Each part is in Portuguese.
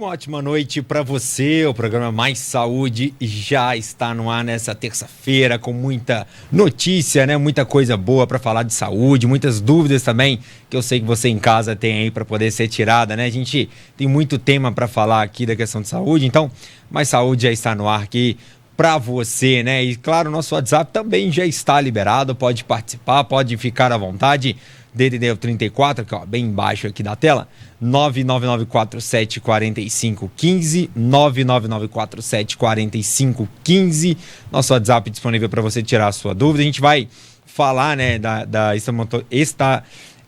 Uma ótima noite para você. O programa Mais Saúde já está no ar nessa terça-feira com muita notícia, né? Muita coisa boa para falar de saúde, muitas dúvidas também que eu sei que você em casa tem aí para poder ser tirada, né? A gente tem muito tema para falar aqui da questão de saúde, então Mais Saúde já está no ar aqui para você, né? E claro, o nosso WhatsApp também já está liberado, pode participar, pode ficar à vontade. DDD 34, que ó, bem embaixo aqui da tela, 999474515, 999474515, nosso WhatsApp disponível para você tirar a sua dúvida. A gente vai falar, né, da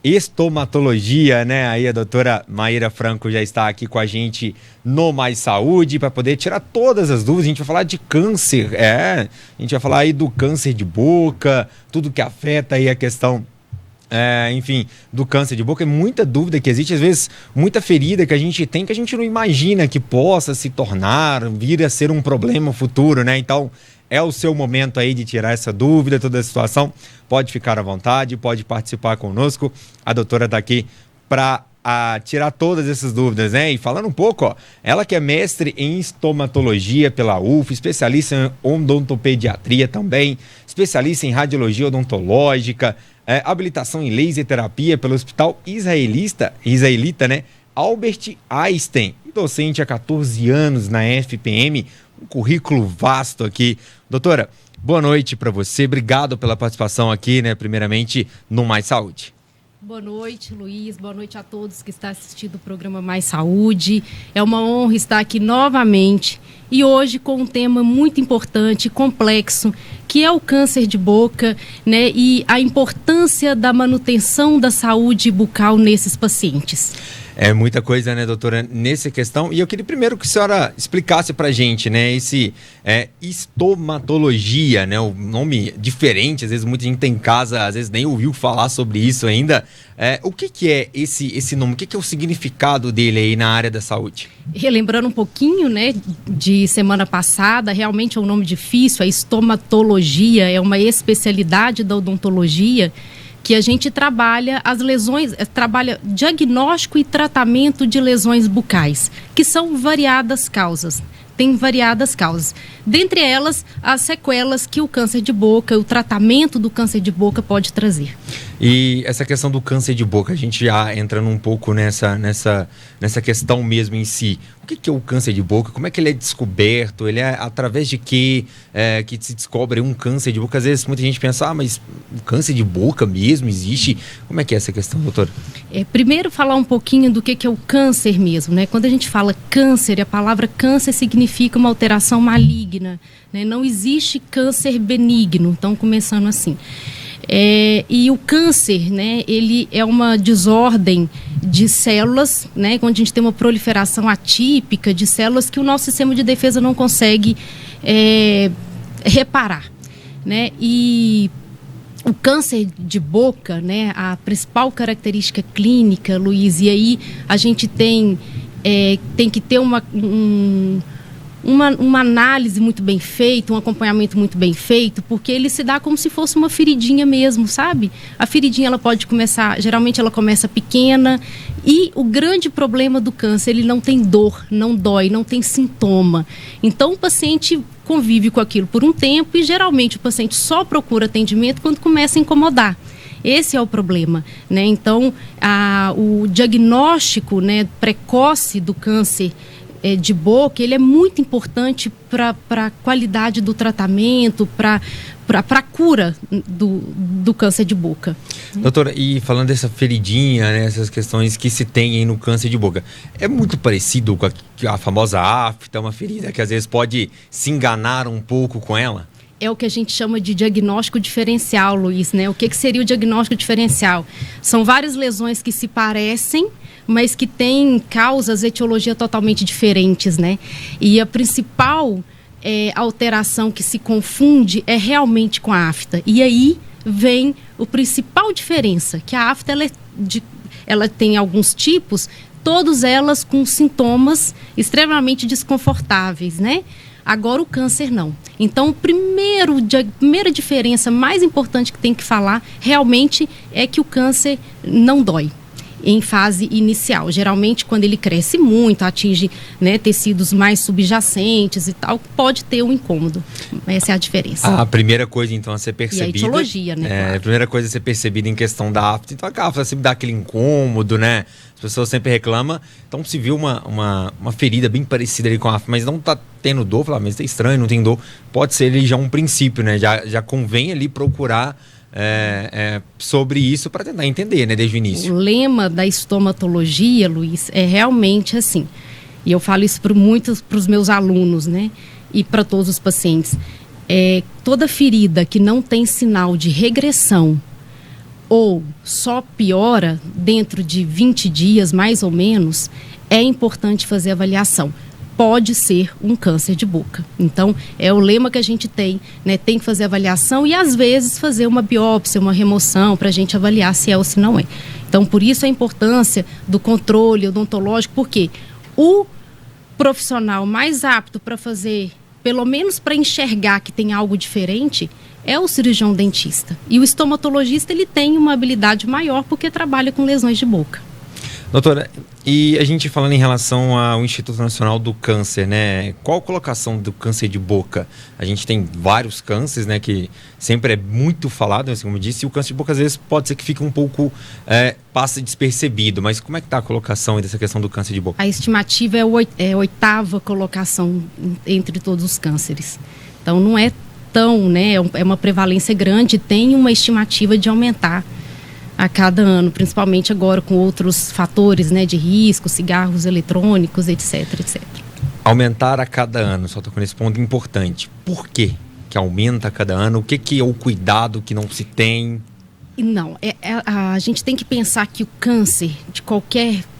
estomatologia, né? Aí a doutora Maíra Franco já está aqui com a gente no Mais Saúde para poder tirar todas as dúvidas. A gente vai falar de câncer, a gente vai falar aí do câncer de boca, tudo que afeta aí a questão enfim, do câncer de boca. É muita dúvida que existe, às vezes muita ferida que a gente tem que a gente não imagina que possa se tornar, vir a ser um problema futuro, né? Então é o seu momento aí de tirar essa dúvida, toda a situação. Pode ficar à vontade, pode participar conosco. A doutora está aqui para tirar todas essas dúvidas, né? E falando um pouco, ó, ela que é mestre em estomatologia pela UF, especialista em odontopediatria também, especialista em radiologia odontológica, habilitação em laser terapia pelo Hospital Israelita, né? Albert Einstein, docente há 14 anos na FPM, um currículo vasto aqui. Doutora, boa noite para você, obrigado pela participação aqui, né? Primeiramente no Mais Saúde. Boa noite, Luiz. Boa noite a todos que estão assistindo o programa Mais Saúde. É uma honra estar aqui novamente e hoje com um tema muito importante e complexo, que é o câncer de boca, né? E a importância da manutenção da saúde bucal nesses pacientes. É muita coisa, né, doutora, nessa questão. E eu queria primeiro que a senhora explicasse pra gente, né, esse estomatologia, né, o nome diferente, às vezes muita gente tem em casa, às vezes nem ouviu falar sobre isso ainda. O que é esse nome? O que é o significado dele aí na área da saúde? Relembrando um pouquinho, né, de semana passada, realmente é um nome difícil, a estomatologia é uma especialidade da odontologia, que a gente trabalha as lesões, trabalha diagnóstico e tratamento de lesões bucais, que são variadas causas. Tem variadas causas. Dentre elas, as sequelas que o câncer de boca, o tratamento do câncer de boca pode trazer. E essa questão do câncer de boca, a gente já entrando um pouco nessa questão mesmo em si. O que é o câncer de boca? Como é que ele é descoberto? Ele é através de que se descobre um câncer de boca? Às vezes muita gente pensa, mas o câncer de boca mesmo existe? Como é que é essa questão, doutora? Primeiro falar um pouquinho do que é o câncer mesmo, né? Quando a gente fala câncer, a palavra câncer significa uma alteração maligna, né? Não existe câncer benigno, então começando assim. E o câncer, né, ele é uma desordem de células, né, quando a gente tem uma proliferação atípica de células que o nosso sistema de defesa não consegue reparar, né? E o câncer de boca, né, a principal característica clínica, Luiz, e aí a gente tem que ter uma análise muito bem feita, um acompanhamento muito bem feito, porque ele se dá como se fosse uma feridinha mesmo, sabe? A feridinha, ela pode começar, geralmente ela começa pequena, e o grande problema do câncer, ele não tem dor, não dói, não tem sintoma. Então o paciente convive com aquilo por um tempo e geralmente o paciente só procura atendimento quando começa a incomodar. Esse é o problema, né? Então o diagnóstico, né, precoce do câncer de boca, ele é muito importante para a qualidade do tratamento, para a cura do câncer de boca. Doutora, e falando dessa feridinha, né, essas questões que se tem aí no câncer de boca, é muito parecido com a famosa afta, uma ferida que às vezes pode se enganar um pouco com ela? É o que a gente chama de diagnóstico diferencial, Luiz, né? O que seria o diagnóstico diferencial? São várias lesões que se parecem, mas que têm causas, etiologia totalmente diferentes, né? E a principal alteração que se confunde é realmente com a afta. E aí vem a principal diferença, que a afta ela tem alguns tipos, todas elas com sintomas extremamente desconfortáveis, né? Agora o câncer não. Então, a primeira diferença mais importante que tem que falar realmente é que o câncer não dói. em fase inicial. Geralmente, quando ele cresce muito, atinge, né, tecidos mais subjacentes e tal, pode ter um incômodo. Essa é a diferença. A primeira coisa, então, a ser percebida... E a etiologia, né? Claro. A primeira coisa a ser percebida em questão da afta. Então, a afta sempre dá aquele incômodo, né? As pessoas sempre reclamam. Então, se viu uma ferida bem parecida ali com a afta, mas não tá tendo dor, fala, mas tá estranho, não tem dor. Pode ser ali já um princípio, né? Já convém ali procurar sobre isso para tentar entender, né? Desde o início. O lema da estomatologia, Luiz, é realmente assim. E eu falo isso para os meus alunos, né? E para todos os pacientes. Toda ferida que não tem sinal de regressão ou só piora dentro de 20 dias, mais ou menos, é importante fazer avaliação. Pode ser um câncer de boca. Então, é o lema que a gente tem, né? Tem que fazer avaliação e, às vezes, fazer uma biópsia, uma remoção, para a gente avaliar se é ou se não é. Então, por isso a importância do controle odontológico, porque o profissional mais apto para fazer, pelo menos para enxergar que tem algo diferente, é o cirurgião dentista. E o estomatologista, ele tem uma habilidade maior porque trabalha com lesões de boca. Doutora, e a gente falando em relação ao Instituto Nacional do Câncer, né? Qual a colocação do câncer de boca? A gente tem vários cânceres, né? Que sempre é muito falado, assim, como eu disse, e o câncer de boca às vezes pode ser que fique um pouco, passa despercebido. Mas como é que está a colocação dessa questão do câncer de boca? A estimativa é a 8ª colocação entre todos os cânceres. Então não é tão, né? É uma prevalência grande, tem uma estimativa de aumentar a cada ano, principalmente agora com outros fatores, né, de risco, cigarros eletrônicos, etc, etc. Aumentar a cada ano, só estou nesse ponto importante. Por quê que aumenta a cada ano? O que é o cuidado que não se tem? Não, a gente tem que pensar que o câncer de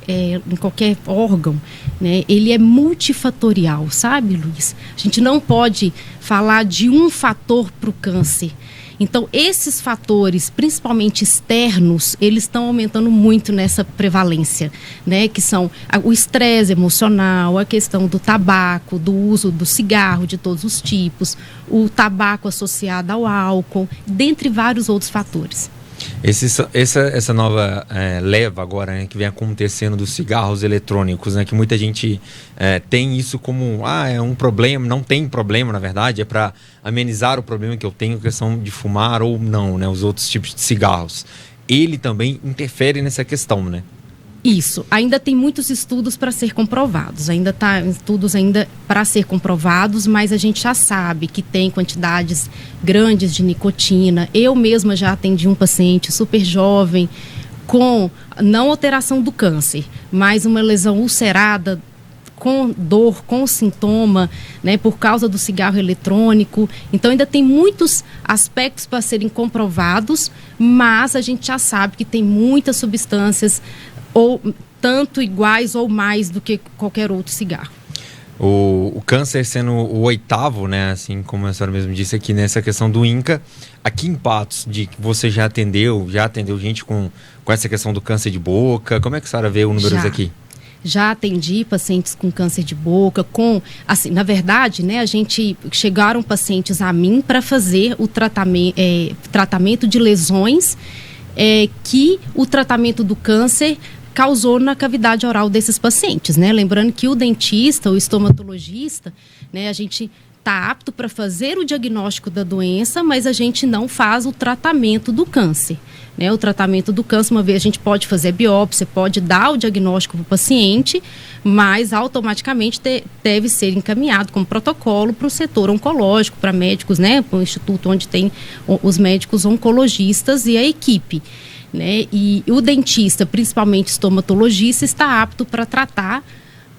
em qualquer órgão, né, ele é multifatorial, sabe, Luiz? A gente não pode falar de um fator para o câncer. Então, esses fatores, principalmente externos, eles estão aumentando muito nessa prevalência, né? Que são o estresse emocional, a questão do tabaco, do uso do cigarro de todos os tipos, o tabaco associado ao álcool, dentre vários outros fatores. Essa nova leva agora, né, que vem acontecendo dos cigarros eletrônicos, né, que muita gente tem isso como é um problema, não tem problema na verdade, é para amenizar o problema que eu tenho, questão de fumar ou não, né, os outros tipos de cigarros. Ele também interfere nessa questão, né? Isso, ainda tem muitos estudos para ser comprovados, estudos para ser comprovados, mas a gente já sabe que tem quantidades grandes de nicotina. Eu mesma já atendi um paciente super jovem com não alteração do câncer, mas uma lesão ulcerada com dor, com sintoma, né, por causa do cigarro eletrônico. Então ainda tem muitos aspectos para serem comprovados, mas a gente já sabe que tem muitas substâncias ou tanto iguais ou mais do que qualquer outro cigarro. O câncer sendo o 8º, né, assim como a senhora mesmo disse aqui nessa questão do INCA, aqui em Patos, de que você já atendeu gente com essa questão do câncer de boca, como é que a senhora vê os números aqui? Já atendi pacientes com câncer de boca, assim, na verdade, né, chegaram pacientes a mim para fazer o tratamento de lesões que o tratamento do câncer causou na cavidade oral desses pacientes, né? Lembrando que o dentista, o estomatologista, né, a gente está apto para fazer o diagnóstico da doença, mas a gente não faz o tratamento do câncer, né? O tratamento do câncer, uma vez a gente pode fazer biópsia, pode dar o diagnóstico para o paciente, mas automaticamente deve ser encaminhado como protocolo para o setor oncológico, para médicos, né? Para o instituto onde tem os médicos oncologistas e a equipe, né? E o dentista, principalmente estomatologista, está apto para tratar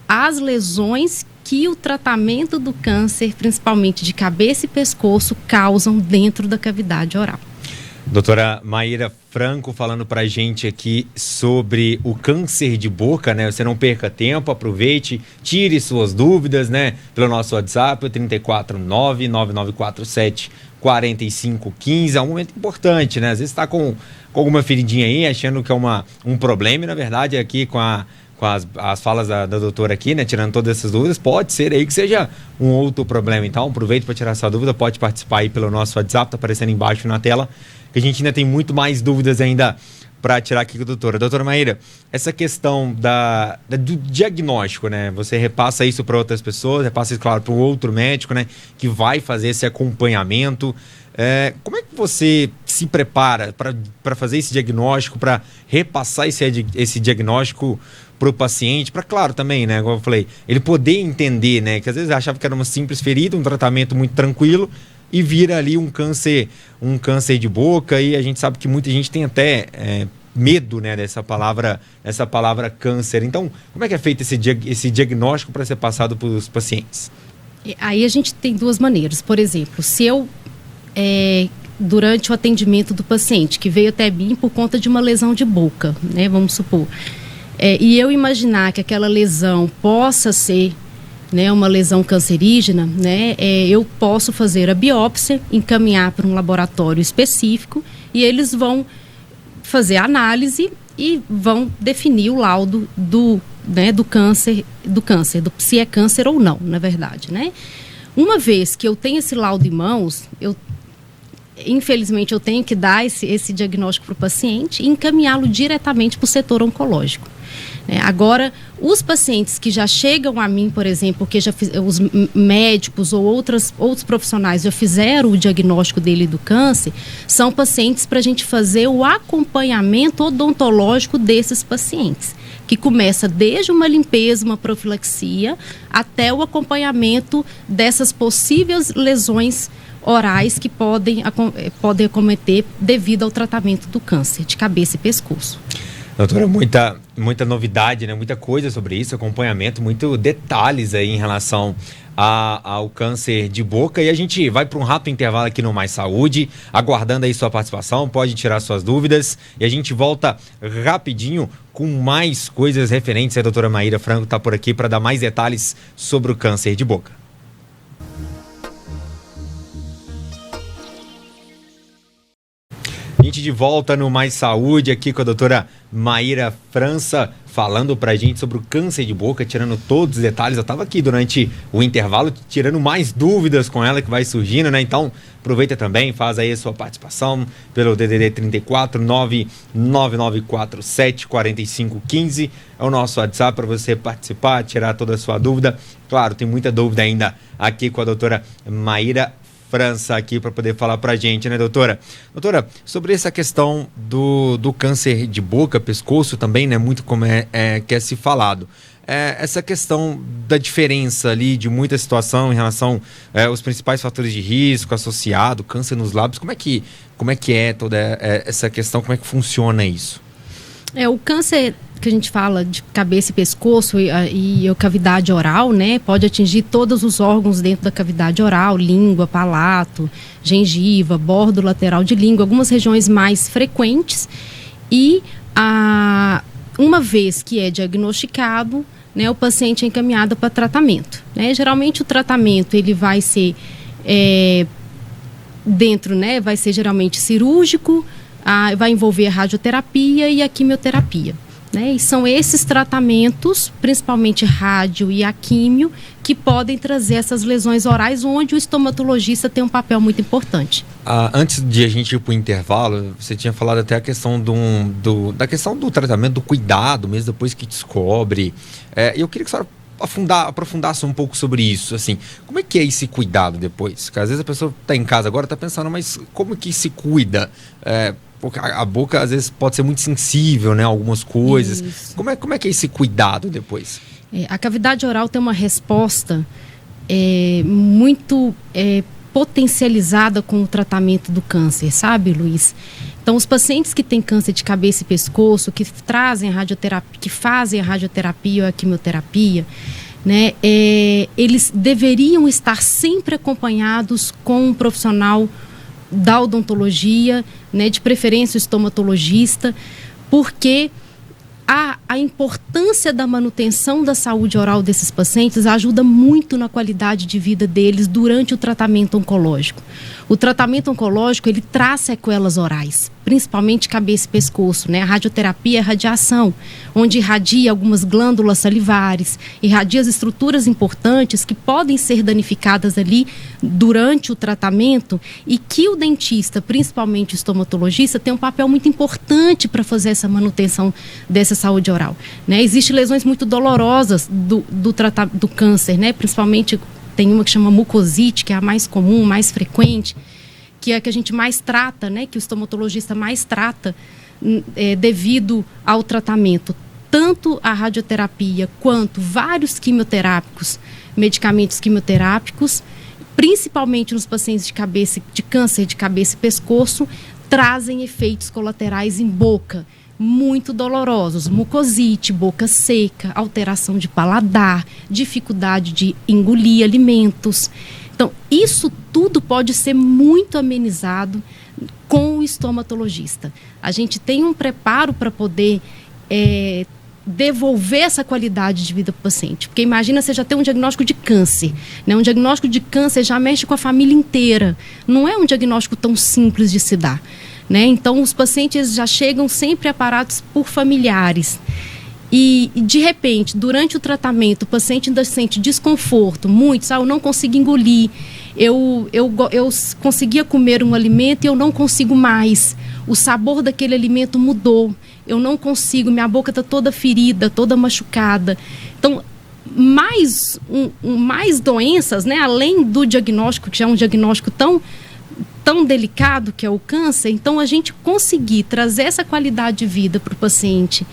as lesões que o tratamento do câncer, principalmente de cabeça e pescoço, causam dentro da cavidade oral. Doutora Maíra Franco falando pra gente aqui sobre o câncer de boca, né? Você não perca tempo, aproveite, tire suas dúvidas, né? Pelo nosso WhatsApp, o 349-9947-4515. É um momento importante, né? Às vezes está com alguma feridinha aí, achando que é um problema, e na verdade aqui com as falas da doutora aqui, né, tirando todas essas dúvidas, pode ser aí que seja um outro problema. Então, aproveite para tirar sua dúvida, pode participar aí pelo nosso WhatsApp, tá aparecendo embaixo na tela, que a gente ainda tem muito mais dúvidas ainda para tirar aqui com a doutora. Doutora Maíra, essa questão do diagnóstico, né? Você repassa isso para outras pessoas, repassa isso, claro, para um outro médico, né? Que vai fazer esse acompanhamento. Como é que você se prepara para fazer esse diagnóstico, para repassar esse diagnóstico para o paciente, para, claro, também, né, como eu falei, ele poder entender, né, que às vezes achava que era uma simples ferida, um tratamento muito tranquilo, e vira ali um câncer de boca, e a gente sabe que muita gente tem até medo, né, dessa palavra câncer. Então, como é que é feito esse diagnóstico para ser passado para os pacientes? Aí a gente tem duas maneiras. Por exemplo, se eu durante o atendimento do paciente, que veio até mim por conta de uma lesão de boca, né, vamos supor, e eu imaginar que aquela lesão possa ser, né, uma lesão cancerígena, né, eu posso fazer a biópsia, encaminhar para um laboratório específico e eles vão fazer a análise e vão definir o laudo do câncer, se é câncer ou não, na verdade, né? Uma vez que eu tenho esse laudo em mãos, infelizmente eu tenho que dar esse diagnóstico para o paciente e encaminhá-lo diretamente para o setor oncológico. Agora, os pacientes que já chegam a mim, por exemplo, que os médicos ou outros profissionais já fizeram o diagnóstico dele do câncer, são pacientes para a gente fazer o acompanhamento odontológico desses pacientes, que começa desde uma limpeza, uma profilaxia, até o acompanhamento dessas possíveis lesões orais que podem acometer devido ao tratamento do câncer de cabeça e pescoço. Doutora, muita novidade, né? Muita coisa sobre isso, acompanhamento, muitos detalhes aí em relação ao câncer de boca. E a gente vai para um rápido intervalo aqui no Mais Saúde, aguardando aí sua participação, pode tirar suas dúvidas. E a gente volta rapidinho com mais coisas referentes. A doutora Maíra Franco está por aqui para dar mais detalhes sobre o câncer de boca. A gente de volta no Mais Saúde, aqui com a doutora Maíra França, falando pra gente sobre o câncer de boca, tirando todos os detalhes. Eu estava aqui durante o intervalo, tirando mais dúvidas com ela que vai surgindo, né? Então, aproveita também, faz aí a sua participação pelo DDD 34 99947 4515. É o nosso WhatsApp para você participar, tirar toda a sua dúvida. Claro, tem muita dúvida ainda aqui com a doutora Maíra França aqui para poder falar para a gente, né, doutora? Doutora, sobre essa questão do câncer de boca, pescoço também, né, muito como que é se falado. Essa questão da diferença ali de muita situação em relação aos principais fatores de risco associado, câncer nos lábios, como é que é toda essa questão, como é que funciona isso? O câncer que a gente fala de cabeça e pescoço e a cavidade oral, né, pode atingir todos os órgãos dentro da cavidade oral, língua, palato, gengiva, bordo lateral de língua, algumas regiões mais frequentes. E uma vez que é diagnosticado, né, o paciente é encaminhado para tratamento, né? Geralmente o tratamento ele vai ser vai ser geralmente cirúrgico, vai envolver a radioterapia e a quimioterapia, né? E são esses tratamentos, principalmente rádio e a químio, que podem trazer essas lesões orais, onde o estomatologista tem um papel muito importante. Antes de a gente ir para o intervalo, você tinha falado até a questão da questão do tratamento, do cuidado, mesmo depois que descobre. Eu queria que a senhora aprofundasse um pouco sobre isso, assim, como é que é esse cuidado depois? Porque às vezes a pessoa está em casa agora, está pensando, mas como que se cuida? Porque a boca às vezes pode ser muito sensível, né, algumas coisas. Isso. Como é que é esse cuidado depois? A cavidade oral tem uma resposta muito potencializada com o tratamento do câncer, sabe, Luiz? Então, os pacientes que têm câncer de cabeça e pescoço, que fazem a radioterapia ou a quimioterapia, né, eles deveriam estar sempre acompanhados com um profissional da odontologia, né, de preferência o estomatologista, porque a importância da manutenção da saúde oral desses pacientes ajuda muito na qualidade de vida deles durante o tratamento oncológico. O tratamento oncológico, ele traz sequelas orais. principalmente cabeça e pescoço, né? A radioterapia é radiação, onde irradia algumas glândulas salivares, irradia as estruturas importantes que podem ser danificadas ali durante o tratamento e que o dentista, principalmente o estomatologista, tem um papel muito importante para fazer essa manutenção dessa saúde oral, né? Existem lesões muito dolorosas do câncer, né? Principalmente tem uma que chama mucosite, que é a mais comum, mais frequente, que é a que a gente mais trata, né? Que o estomatologista mais trata devido ao tratamento. Tanto a radioterapia quanto vários quimioterápicos, medicamentos quimioterápicos, principalmente nos pacientes de câncer de cabeça e pescoço, trazem efeitos colaterais em boca muito dolorosos, mucosite, boca seca, alteração de paladar, dificuldade de engolir alimentos. Então, isso tudo pode ser muito amenizado com o estomatologista. A gente tem um preparo para poder devolver essa qualidade de vida para o paciente. Porque imagina você já ter um diagnóstico de câncer, né? Um diagnóstico de câncer já mexe com a família inteira. Não é um diagnóstico tão simples de se dar, né? Então, os pacientes já chegam sempre aparados por familiares. E, de repente, durante o tratamento, o paciente ainda sente desconforto, muito, eu não consigo engolir, eu conseguia comer um alimento e eu não consigo mais. O sabor daquele alimento mudou, eu não consigo, minha boca está toda ferida, toda machucada. Então, mais doenças, né, além do diagnóstico, que já é um diagnóstico tão delicado que é o câncer, então a gente conseguir trazer essa qualidade de vida para o paciente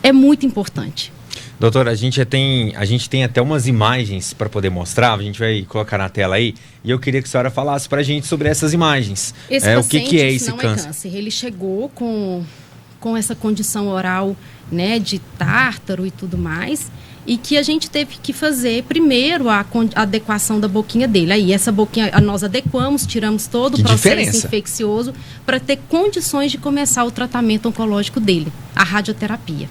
é muito importante. Doutora, a gente tem até umas imagens para poder mostrar, a gente vai colocar na tela aí, e eu queria que a senhora falasse para a gente sobre essas imagens. Esse paciente, o que é esse não câncer? É câncer? Ele chegou com essa condição oral, né, de tártaro e tudo mais, e que a gente teve que fazer primeiro a adequação da boquinha dele. Aí essa boquinha nós adequamos, tiramos todo o processo infeccioso para ter condições de começar o tratamento oncológico dele, a radioterapia.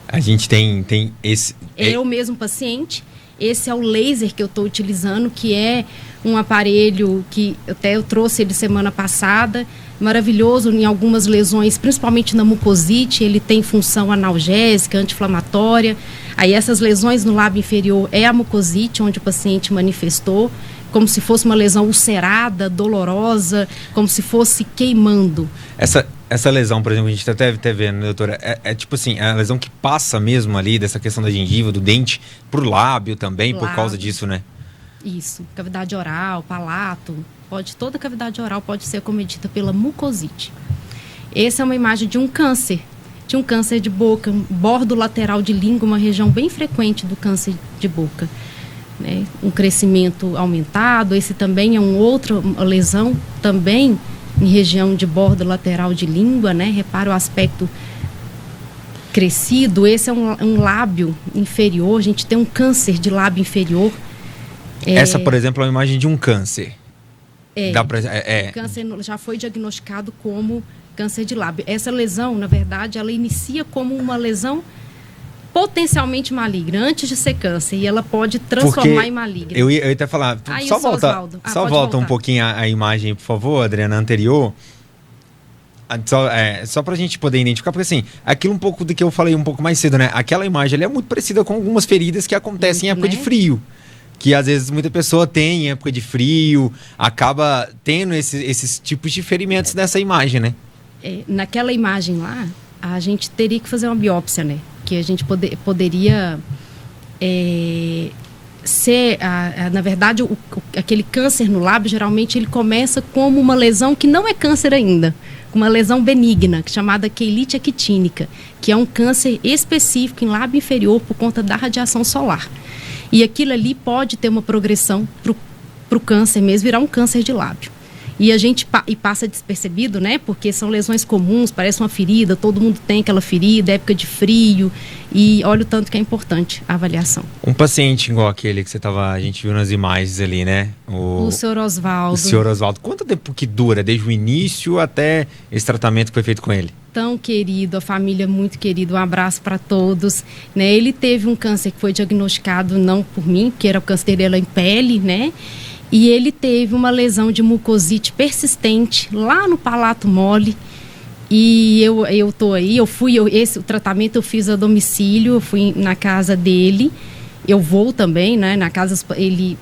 A gente tem esse... É o mesmo paciente. Esse é o laser que eu estou utilizando, que é um aparelho que eu trouxe ele semana passada, maravilhoso em algumas lesões, principalmente na mucosite. Ele tem função analgésica, anti-inflamatória. Aí essas lesões no lábio inferior é a mucosite, onde o paciente manifestou, como se fosse uma lesão ulcerada, dolorosa, como se fosse queimando. Essa lesão, por exemplo, a gente até vendo, doutora, é tipo assim, é a lesão que passa mesmo ali dessa questão da gengiva, do dente, pro lábio também, por causa disso, né? Isso, cavidade oral, palato, toda cavidade oral pode ser acometida pela mucosite. Essa é uma imagem de um câncer de boca, bordo lateral de língua, uma região bem frequente do câncer de boca, né? Um crescimento aumentado. Esse também é outra lesão, também em região de bordo lateral de língua, né? Repara o aspecto crescido. Esse é um lábio inferior, a gente tem um câncer de lábio inferior. Essa, por exemplo, é uma imagem de um câncer. O câncer já foi diagnosticado como câncer de lábio. Essa lesão, na verdade, ela inicia como uma lesão potencialmente maligna, antes de ser câncer, e ela pode transformar em maligna. Eu ia até falar, só volta um pouquinho a imagem, por favor, Adriana, anterior. Só pra gente poder identificar, porque assim, aquilo um pouco do que eu falei um pouco mais cedo, né? Aquela imagem ali é muito parecida com algumas feridas que acontecem em época de frio. Que às vezes muita pessoa tem em época de frio, acaba tendo esses tipos de ferimentos nessa imagem, né? Naquela imagem lá, a gente teria que fazer uma biópsia, né? Que a gente poderia ser, na verdade, aquele câncer no lábio, geralmente ele começa como uma lesão que não é câncer ainda, uma lesão benigna, chamada queilite actínica, que é um câncer específico em lábio inferior por conta da radiação solar. E aquilo ali pode ter uma progressão para o câncer mesmo, virar um câncer de lábio. E a gente passa despercebido, né? Porque são lesões comuns, parece uma ferida, todo mundo tem aquela ferida, época de frio. E olha o tanto que é importante a avaliação. Um paciente igual aquele que a gente viu nas imagens ali, né? O senhor Oswaldo. O senhor Oswaldo. Quanto tempo que dura, desde o início até esse tratamento que foi feito com ele? Tão querido, a família muito querida, um abraço para todos, né? Ele teve um câncer que foi diagnosticado não por mim, que era o câncer dele em pele, né? E ele teve uma lesão de mucosite persistente lá no palato mole E eu tô aí, esse tratamento eu fiz a domicílio, eu fui na casa dele, eu vou também, né, na casa, ele,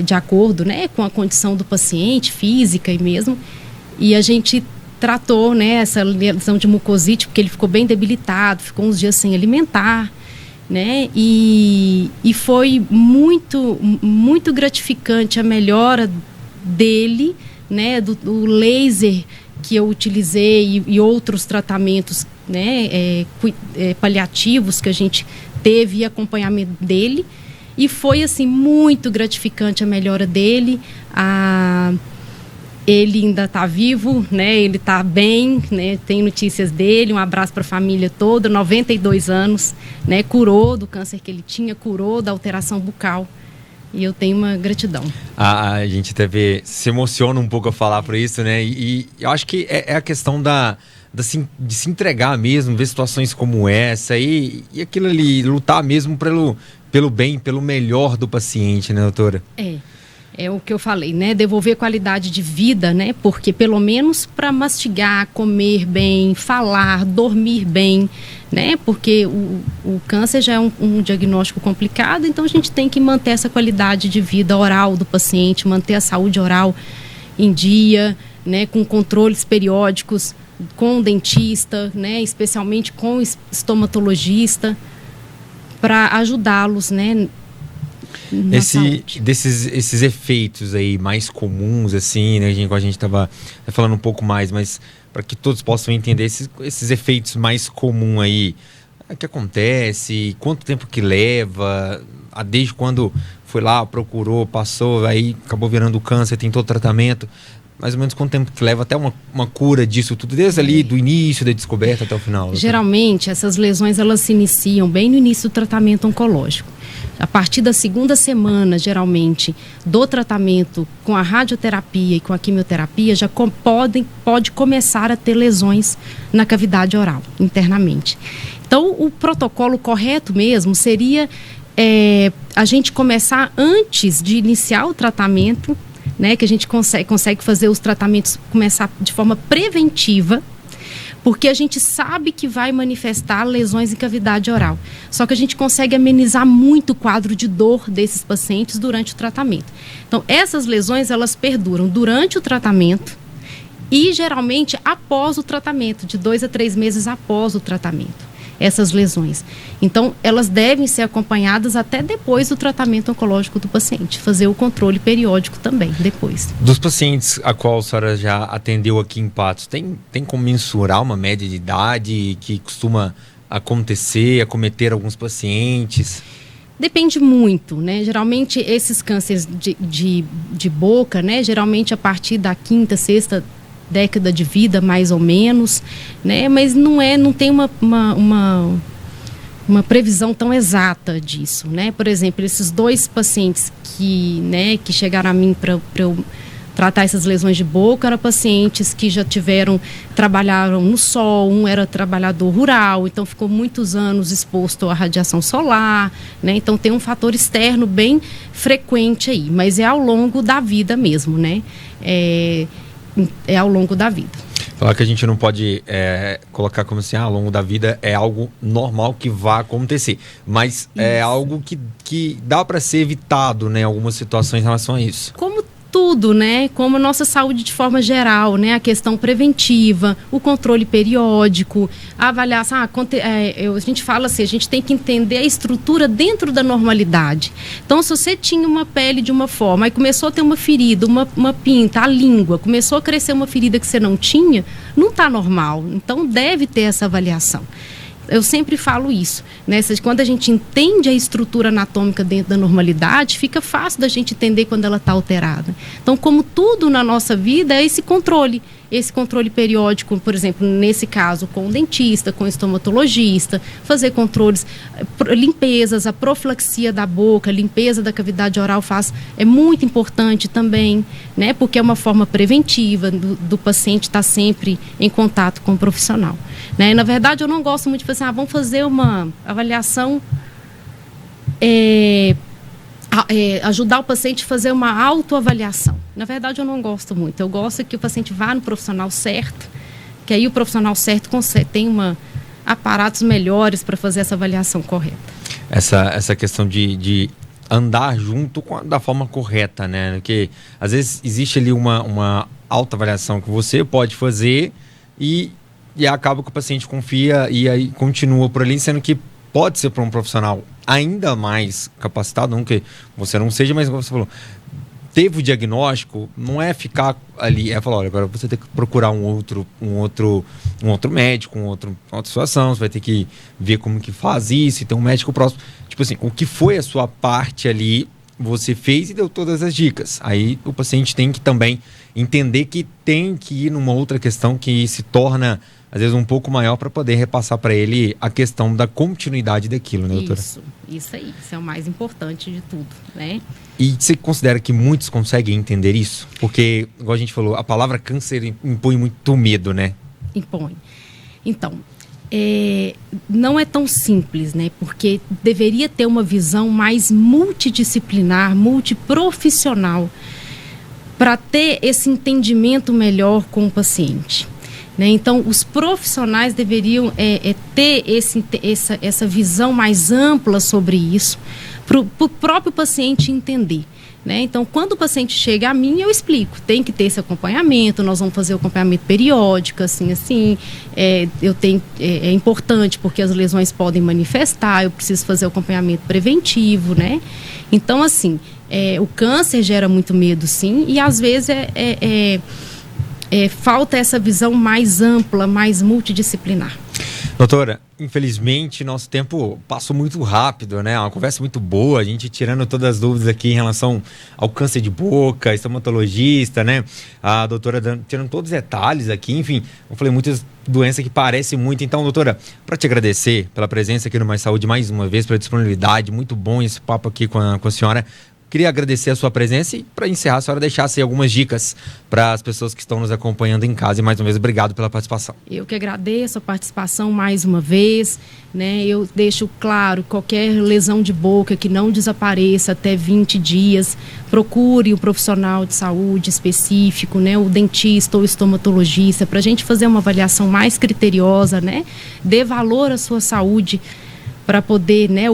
de acordo, né, com a condição do paciente, física e mesmo, e a gente tratou, né, essa lesão de mucosite, porque ele ficou bem debilitado, ficou uns dias sem alimentar, né, e foi muito, muito gratificante a melhora dele, né, do laser que eu utilizei e outros tratamentos, né, paliativos que a gente teve e acompanhamento dele, e foi assim muito gratificante a melhora dele. Ele ainda está vivo, né, ele está bem, né, tem notícias dele, um abraço para a família toda, 92 anos, né, curou do câncer que ele tinha, curou da alteração bucal. E eu tenho uma gratidão. A gente até se emociona um pouco a falar por isso, né? E eu acho que é a questão de se entregar mesmo, ver situações como essa e aquilo ali, lutar mesmo pelo bem, pelo melhor do paciente, né, doutora? É o que eu falei, né? Devolver qualidade de vida, né? Porque pelo menos para mastigar, comer bem, falar, dormir bem, né? Porque o câncer já é um diagnóstico complicado, então a gente tem que manter essa qualidade de vida oral do paciente, manter a saúde oral em dia, né? Com controles periódicos, com o dentista, né? Especialmente com o estomatologista, para ajudá-los, né? Esses efeitos aí mais comuns, assim, né, a gente estava falando um pouco mais, mas para que todos possam entender esses efeitos mais comuns aí, o que acontece, quanto tempo que leva, desde quando foi lá, procurou, passou, aí acabou virando câncer, tem todo o tratamento, mais ou menos quanto tempo que leva até uma cura disso tudo, desde ali do início da descoberta até o final? Geralmente, essas lesões, elas se iniciam bem no início do tratamento oncológico. A partir da segunda semana, geralmente, do tratamento com a radioterapia e com a quimioterapia, já pode começar a ter lesões na cavidade oral, internamente. Então, o protocolo correto mesmo seria a gente começar antes de iniciar o tratamento, né, que a gente consegue fazer os tratamentos começar de forma preventiva, porque a gente sabe que vai manifestar lesões em cavidade oral. Só que a gente consegue amenizar muito o quadro de dor desses pacientes durante o tratamento. Então, essas lesões, elas perduram durante o tratamento e, geralmente, após o tratamento, de 2 a 3 meses após o tratamento, essas lesões. Então, elas devem ser acompanhadas até depois do tratamento oncológico do paciente, fazer o controle periódico também, depois. Dos pacientes a qual a senhora já atendeu aqui em Patos, tem como mensurar uma média de idade que costuma acometer alguns pacientes? Depende muito, né? Geralmente, esses cânceres de boca, né? Geralmente, a partir da 5ª, 6ª década de vida, mais ou menos, né? Mas não tem uma previsão tão exata disso, né? Por exemplo, esses 2 pacientes que chegaram a mim para eu tratar essas lesões de boca, eram pacientes que já trabalharam no sol, um era trabalhador rural, então ficou muitos anos exposto à radiação solar, né? Então tem um fator externo bem frequente aí, mas é ao longo da vida mesmo, né? É ao longo da vida. Falar que a gente não pode colocar como assim, ao longo da vida é algo normal que vai acontecer, mas é algo que dá para ser evitado, né, algumas situações em relação a isso. Como tudo, né? Como a nossa saúde de forma geral, né? A questão preventiva, o controle periódico, a avaliação. A gente fala assim, a gente tem que entender a estrutura dentro da normalidade. Então, se você tinha uma pele de uma forma, aí começou a ter uma ferida, uma pinta, a língua, começou a crescer uma ferida que você não tinha, não está normal. Então, deve ter essa avaliação. Eu sempre falo isso, né? Quando a gente entende a estrutura anatômica dentro da normalidade, fica fácil da gente entender quando ela está alterada. Então, como tudo na nossa vida, é esse controle periódico, por exemplo, nesse caso, com o dentista, com o estomatologista, fazer controles, limpezas, a profilaxia da boca, limpeza da cavidade oral é muito importante também, né? Porque é uma forma preventiva do paciente estar sempre em contato com o profissional, né? Na verdade, eu não gosto muito de fazer vamos fazer uma avaliação, ajudar o paciente a fazer uma autoavaliação. Na verdade, eu não gosto muito. Eu gosto que o paciente vá no profissional certo, que aí o profissional certo tem aparatos melhores para fazer essa avaliação correta. Essa questão de andar junto da forma correta, né? Porque às vezes existe ali uma autoavaliação que você pode fazer e acaba que o paciente confia e aí continua por ali, sendo que pode ser para um profissional ainda mais capacitado, não que você não seja, mas como você falou, teve o diagnóstico, não é ficar ali, é falar, olha, agora você tem que procurar um outro médico, outra situação, você vai ter que ver como que faz isso e ter um médico próximo. Tipo assim, o que foi a sua parte ali, você fez e deu todas as dicas. Aí o paciente tem que também entender que tem que ir numa outra questão que se torna, às vezes, um pouco maior para poder repassar para ele a questão da continuidade daquilo, né, doutora? Isso aí. Isso é o mais importante de tudo, né? E você considera que muitos conseguem entender isso? Porque, igual a gente falou, a palavra câncer impõe muito medo, né? Impõe. Então, não é tão simples, né? Porque deveria ter uma visão mais multidisciplinar, multiprofissional, para ter esse entendimento melhor com o paciente. Né? Então, os profissionais deveriam ter essa visão mais ampla sobre isso, para o próprio paciente entender. Né? Então, quando o paciente chega a mim, eu explico, tem que ter esse acompanhamento, nós vamos fazer o acompanhamento periódico, é importante porque as lesões podem manifestar, eu preciso fazer o acompanhamento preventivo, né? Então, assim, o câncer gera muito medo, sim, e às vezes falta essa visão mais ampla, mais multidisciplinar. Doutora, infelizmente nosso tempo passou muito rápido, né? Uma conversa muito boa, a gente tirando todas as dúvidas aqui em relação ao câncer de boca, estomatologista, né? A doutora tirando todos os detalhes aqui, enfim, eu falei muitas doenças que parecem muito. Então, doutora, para te agradecer pela presença aqui no Mais Saúde mais uma vez, pela disponibilidade, muito bom esse papo aqui com a senhora. Queria agradecer a sua presença e, para encerrar, a senhora deixasse algumas dicas para as pessoas que estão nos acompanhando em casa. E, mais uma vez, obrigado pela participação. Eu que agradeço a participação mais uma vez. Né? Eu deixo claro, qualquer lesão de boca que não desapareça até 20 dias, procure um profissional de saúde específico, né? O dentista ou estomatologista, para a gente fazer uma avaliação mais criteriosa, né? Dê valor à sua saúde, para poder, né,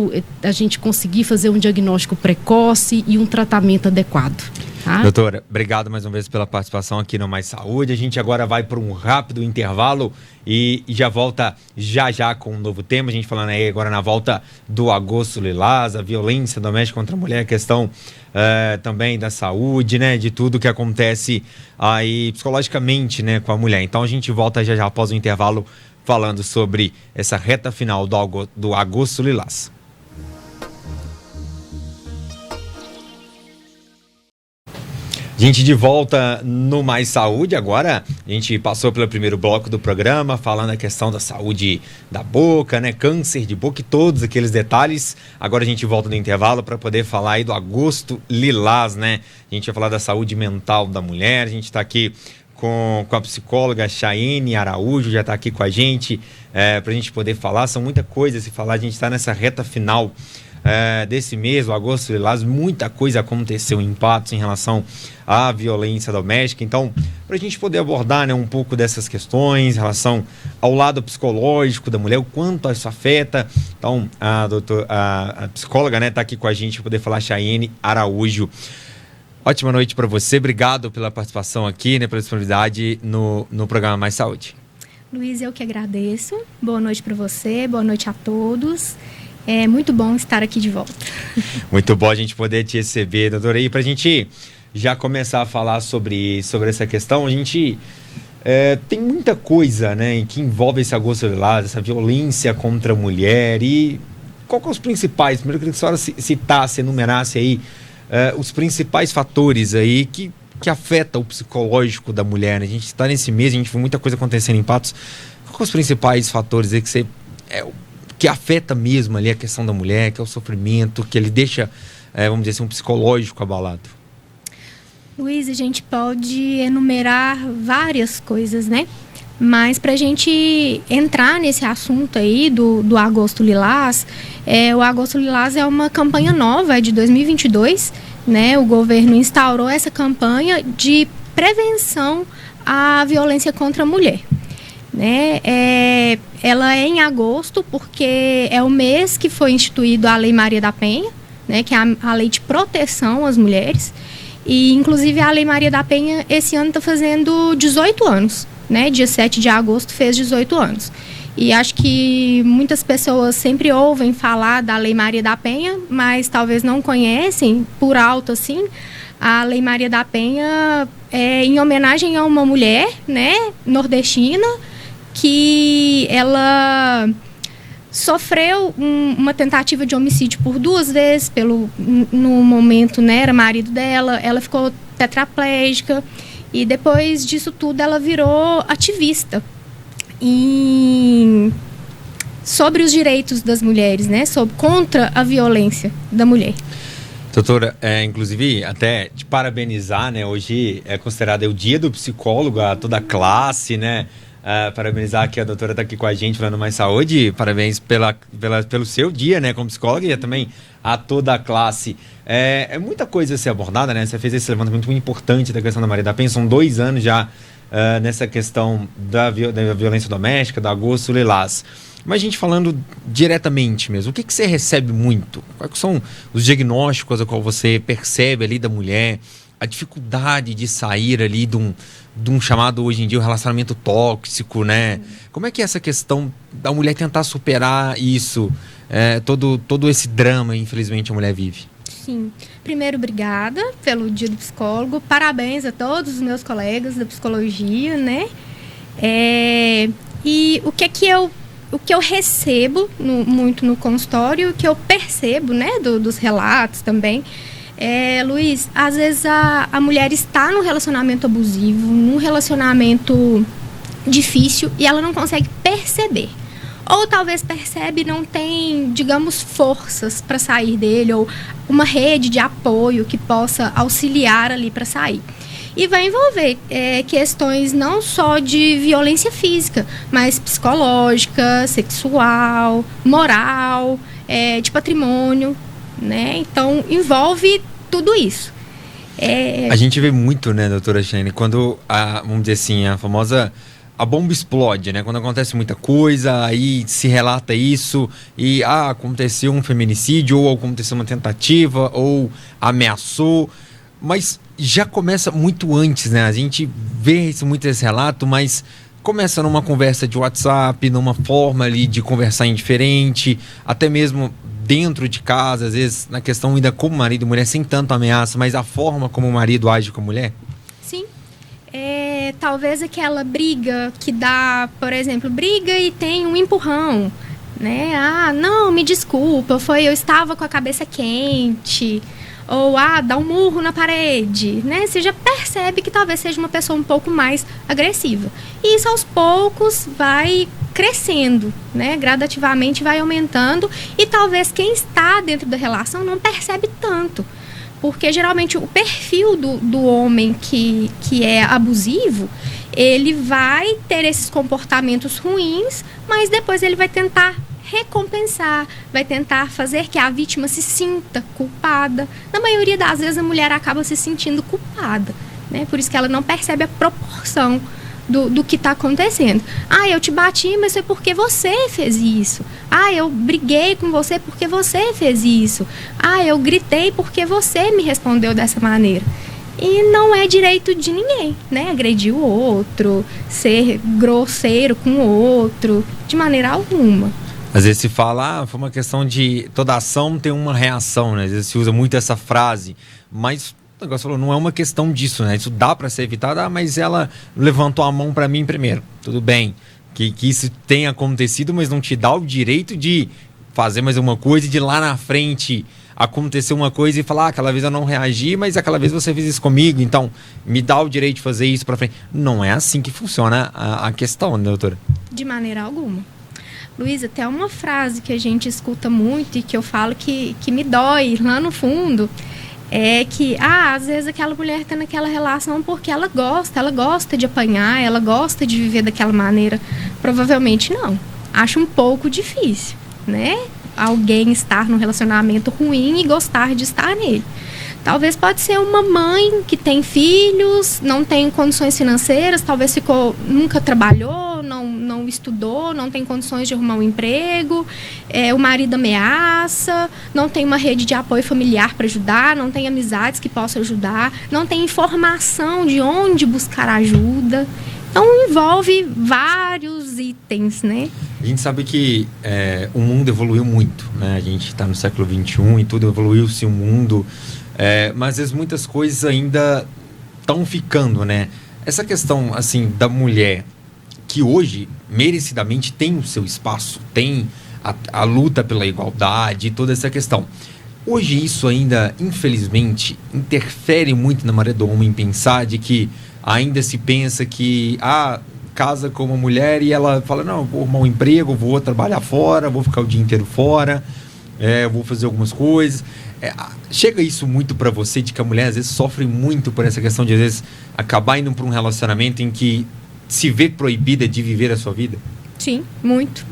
a gente conseguir fazer um diagnóstico precoce e um tratamento adequado. Tá? Doutora, obrigado mais uma vez pela participação aqui no Mais Saúde. A gente agora vai para um rápido intervalo e já volta já com um novo tema. A gente falando aí agora na volta do Agosto Lilás, a violência doméstica contra a mulher, a questão também da saúde, né, de tudo que acontece aí psicologicamente, né, com a mulher. Então a gente volta já após o intervalo, falando sobre essa reta final do Agosto Lilás. Gente, de volta no Mais Saúde. Agora a gente passou pelo primeiro bloco do programa, falando a questão da saúde da boca, né? Câncer de boca e todos aqueles detalhes. Agora a gente volta no intervalo para poder falar aí do Agosto Lilás, né? A gente vai falar da saúde mental da mulher. A gente está aqui com a psicóloga Chayene Araújo, já está aqui com a gente para a gente poder falar. São muita coisa a se falar, a gente está nessa reta final desse mês, o Agosto Lilás. Muita coisa aconteceu em Patos em relação à violência doméstica. Então, para a gente poder abordar, né, um pouco dessas questões em relação ao lado psicológico da mulher, o quanto isso afeta. Então, a psicóloga, né, está aqui com a gente para poder falar, Chayene Araújo. Ótima noite para você, obrigado pela participação aqui, né, pela disponibilidade no programa Mais Saúde. Luiz, eu que agradeço. Boa noite para você, boa noite a todos. É muito bom estar aqui de volta. Muito bom a gente poder te receber, doutora. E para a gente já começar a falar sobre essa questão, a gente tem muita coisa, né, que envolve esse Agosto Lilás, essa violência contra a mulher. E qual que são os principais? Primeiro, eu queria que a senhora citasse, enumerasse aí os principais fatores aí que afetam o psicológico da mulher, né? A gente está nesse mês, a gente viu muita coisa acontecendo em Patos. Quais são os principais fatores aí que afeta mesmo ali a questão da mulher, que é o sofrimento, que ele deixa, vamos dizer assim, um psicológico abalado? Luiz, a gente pode enumerar várias coisas, né? Mas para a gente entrar nesse assunto aí do Agosto Lilás, o Agosto Lilás é uma campanha nova, é de 2022, né? O governo instaurou essa campanha de prevenção à violência contra a mulher. né? Ela é em agosto porque é o mês que foi instituído a Lei Maria da Penha, né? Que é a lei de proteção às mulheres. E, inclusive, a Lei Maria da Penha esse ano está fazendo 18 anos, né? Dia 7 de agosto fez 18 anos. E acho que muitas pessoas sempre ouvem falar da Lei Maria da Penha, mas talvez não conhecem por alto, assim. A Lei Maria da Penha é em homenagem a uma mulher, né, nordestina, que ela sofreu uma tentativa de homicídio por 2 vezes, no momento, né, era marido dela, ela ficou tetraplégica e depois disso tudo ela virou ativista sobre os direitos das mulheres, né, contra a violência da mulher. Doutora, inclusive, até te parabenizar, né? Hoje é considerado o dia do psicólogo, a toda a classe, né? Parabenizar que a doutora está aqui com a gente falando Mais Saúde. Parabéns pelo seu dia, né? Como psicóloga e também a toda a classe. É muita coisa a ser abordada, né? Você fez esse levantamento muito importante da questão da Maria da Penha. São 2 anos já nessa questão da violência doméstica, do agosto lilás. Mas a gente falando diretamente mesmo, o que você recebe muito? Quais são os diagnósticos a qual você percebe ali da mulher? A dificuldade de sair ali de um chamado hoje em dia um relacionamento tóxico, né? Como é que é essa questão da mulher tentar superar isso? Todo esse drama, infelizmente, a mulher vive. Sim. Primeiro, obrigada pelo Dia do Psicólogo. Parabéns a todos os meus colegas da psicologia, né? E o que eu recebo muito no consultório, o que eu percebo, né, dos relatos também, Luiz, às vezes a mulher está num relacionamento abusivo, num relacionamento difícil e ela não consegue perceber. Ou talvez percebe e não tem, digamos, forças para sair dele, ou uma rede de apoio que possa auxiliar ali para sair. E vai envolver questões não só de violência física, mas psicológica, sexual, moral, de patrimônio, né? Então, envolve tudo isso. A gente vê muito, né, doutora Shane, quando, vamos dizer assim, a famosa... A bomba explode, né? Quando acontece muita coisa, aí se relata isso e aconteceu um feminicídio, ou aconteceu uma tentativa, ou ameaçou... Mas já começa muito antes, né? A gente vê muito esse relato, mas começa numa conversa de WhatsApp, numa forma ali de conversar indiferente, até mesmo dentro de casa, às vezes na questão ainda como marido e mulher, sem tanto ameaça, mas a forma como o marido age com a mulher. Sim. Talvez aquela briga que dá, por exemplo, briga e tem um empurrão, né? Não, me desculpa, eu estava com a cabeça quente... Ou, dá um murro na parede, né? Você já percebe que talvez seja uma pessoa um pouco mais agressiva. E isso, aos poucos, vai crescendo, né? Gradativamente vai aumentando. E talvez quem está dentro da relação não percebe tanto. Porque, geralmente, o perfil do homem que é abusivo, ele vai ter esses comportamentos ruins, mas depois ele vai tentar recompensar, vai tentar fazer que a vítima se sinta culpada. Na maioria das vezes a mulher acaba se sentindo culpada, né? Por isso que ela não percebe a proporção do que está acontecendo. Eu te bati, mas foi porque você fez isso. Eu briguei com você porque você fez isso. Eu gritei porque você me respondeu dessa maneira. E não é direito de ninguém, né? Agredir o outro, ser grosseiro com o outro, de maneira alguma. Às vezes se fala, foi uma questão de toda ação tem uma reação, né? Às vezes se usa muito essa frase, mas o negócio falou, não é uma questão disso, né? Isso dá para ser evitado, mas ela levantou a mão para mim primeiro. Tudo bem, que isso tenha acontecido, mas não te dá o direito de fazer mais uma coisa e de lá na frente acontecer uma coisa e falar, aquela vez eu não reagi, mas aquela vez você fez isso comigo, então me dá o direito de fazer isso para frente. Não é assim que funciona a questão, né, doutora? De maneira alguma. Luísa, tem uma frase que a gente escuta muito e que eu falo que me dói lá no fundo, é que, às vezes aquela mulher está naquela relação porque ela gosta de apanhar, ela gosta de viver daquela maneira. Provavelmente não. Acho um pouco difícil, né? Alguém estar num relacionamento ruim e gostar de estar nele. Talvez pode ser uma mãe que tem filhos, não tem condições financeiras, talvez nunca trabalhou, não não estudou, não tem condições de arrumar um emprego, o marido ameaça, não tem uma rede de apoio familiar para ajudar, não tem amizades que possam ajudar, não tem informação de onde buscar ajuda. Então, envolve vários itens, né? A gente sabe que o mundo evoluiu muito, né? A gente está no século XXI e tudo evoluiu-se o mundo, mas às vezes muitas coisas ainda estão ficando, né? Essa questão, assim, da mulher que hoje, merecidamente, tem o seu espaço, tem a luta pela igualdade, toda essa questão. Hoje isso ainda, infelizmente, interfere muito na maioria do homem pensar de que ainda se pensa que casa com uma mulher e ela fala, não, vou arrumar um emprego, vou trabalhar fora, vou ficar o dia inteiro fora, vou fazer algumas coisas. Chega isso muito para você, de que a mulher às vezes sofre muito por essa questão de às vezes acabar indo para um relacionamento em que se vê proibida de viver a sua vida? Sim, muito.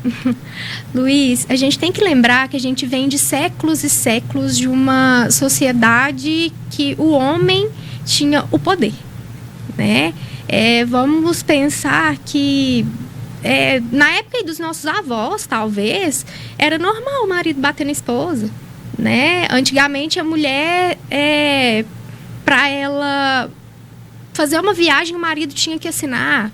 Luiz, a gente tem que lembrar que a gente vem de séculos e séculos de uma sociedade que o homem tinha o poder, né? Vamos pensar que na época dos nossos avós, talvez, era normal o marido bater na esposa, né? Antigamente a mulher, para ela fazer uma viagem, o marido tinha que assinar.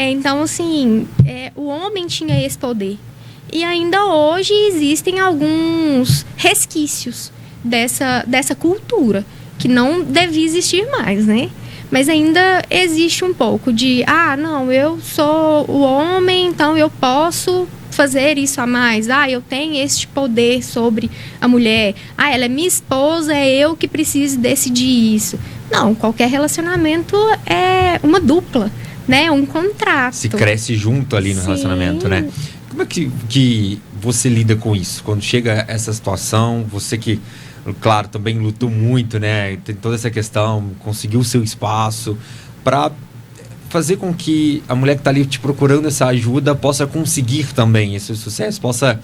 Então, assim, o homem tinha esse poder. E ainda hoje existem alguns resquícios dessa cultura, que não devia existir mais, né? Mas ainda existe um pouco de, não, eu sou o homem, então eu posso fazer isso a mais. Eu tenho este poder sobre a mulher. Ela é minha esposa, é eu que preciso decidir isso. Não, qualquer relacionamento é uma dupla, né? Um contrato. Se cresce junto ali no relacionamento, né? Como é que você lida com isso? Quando chega essa situação, você que, claro, também lutou muito, né? Tem toda essa questão, conseguiu o seu espaço para fazer com que a mulher que está ali te procurando essa ajuda possa conseguir também esse sucesso, possa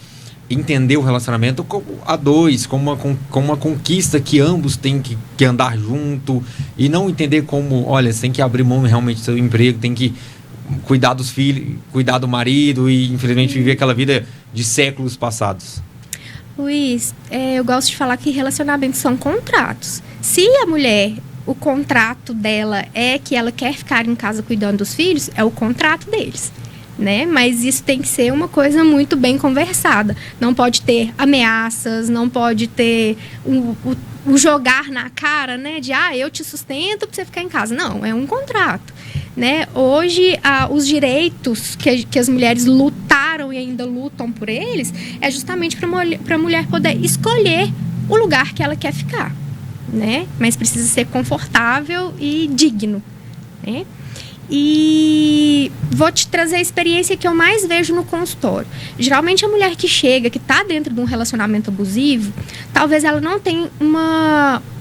entender o relacionamento como a dois, como uma conquista que ambos têm que andar junto, e não entender como, olha, você tem que abrir mão realmente do seu emprego, tem que cuidar dos filhos, cuidar do marido e, infelizmente, viver aquela vida de séculos passados. Luiz, eu gosto de falar que relacionamentos são contratos. Se a mulher, o contrato dela é que ela quer ficar em casa cuidando dos filhos, é o contrato deles, né? Mas isso tem que ser uma coisa muito bem conversada. Não pode ter ameaças, não pode ter o jogar na cara, né? De, eu te sustento para você ficar em casa. Não, é um contrato, né? Hoje, os direitos que as mulheres lutaram e ainda lutam por eles é justamente para a mulher poder escolher o lugar que ela quer ficar, né? Mas precisa ser confortável e digno, né? E vou te trazer a experiência que eu mais vejo no consultório. Geralmente a mulher que chega, que está dentro de um relacionamento abusivo, talvez ela não tenha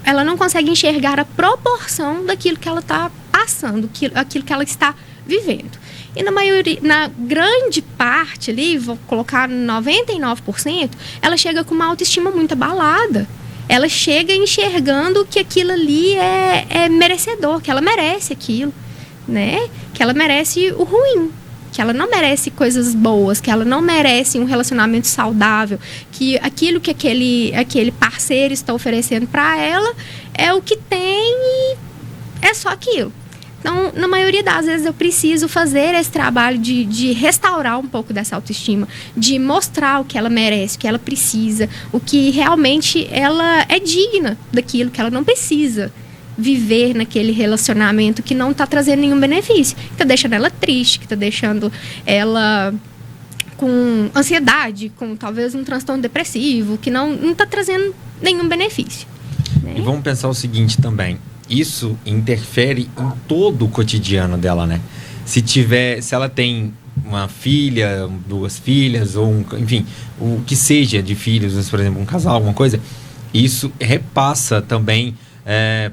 ela não consegue enxergar a proporção daquilo que ela está passando, aquilo que ela está vivendo. E na grande parte ali, vou colocar 99%, ela chega com uma autoestima muito abalada. Ela chega enxergando que aquilo ali é merecedor, que ela merece aquilo, né? Que ela merece o ruim, que ela não merece coisas boas, que ela não merece um relacionamento saudável, que aquilo que aquele parceiro está oferecendo para ela é o que tem e é só aquilo. Então, na maioria das vezes, eu preciso fazer esse trabalho de restaurar um pouco dessa autoestima, de mostrar o que ela merece, o que ela precisa, o que realmente ela é digna daquilo, que ela não precisa viver naquele relacionamento que não está trazendo nenhum benefício, que está deixando ela triste, que está deixando ela com ansiedade, com talvez um transtorno depressivo, que não está trazendo nenhum benefício, né? E vamos pensar o seguinte também, isso interfere em todo o cotidiano dela, né? Se ela tem uma filha, 2 filhas, ou enfim, o que seja de filhos, por exemplo, um casal, alguma coisa, isso repassa também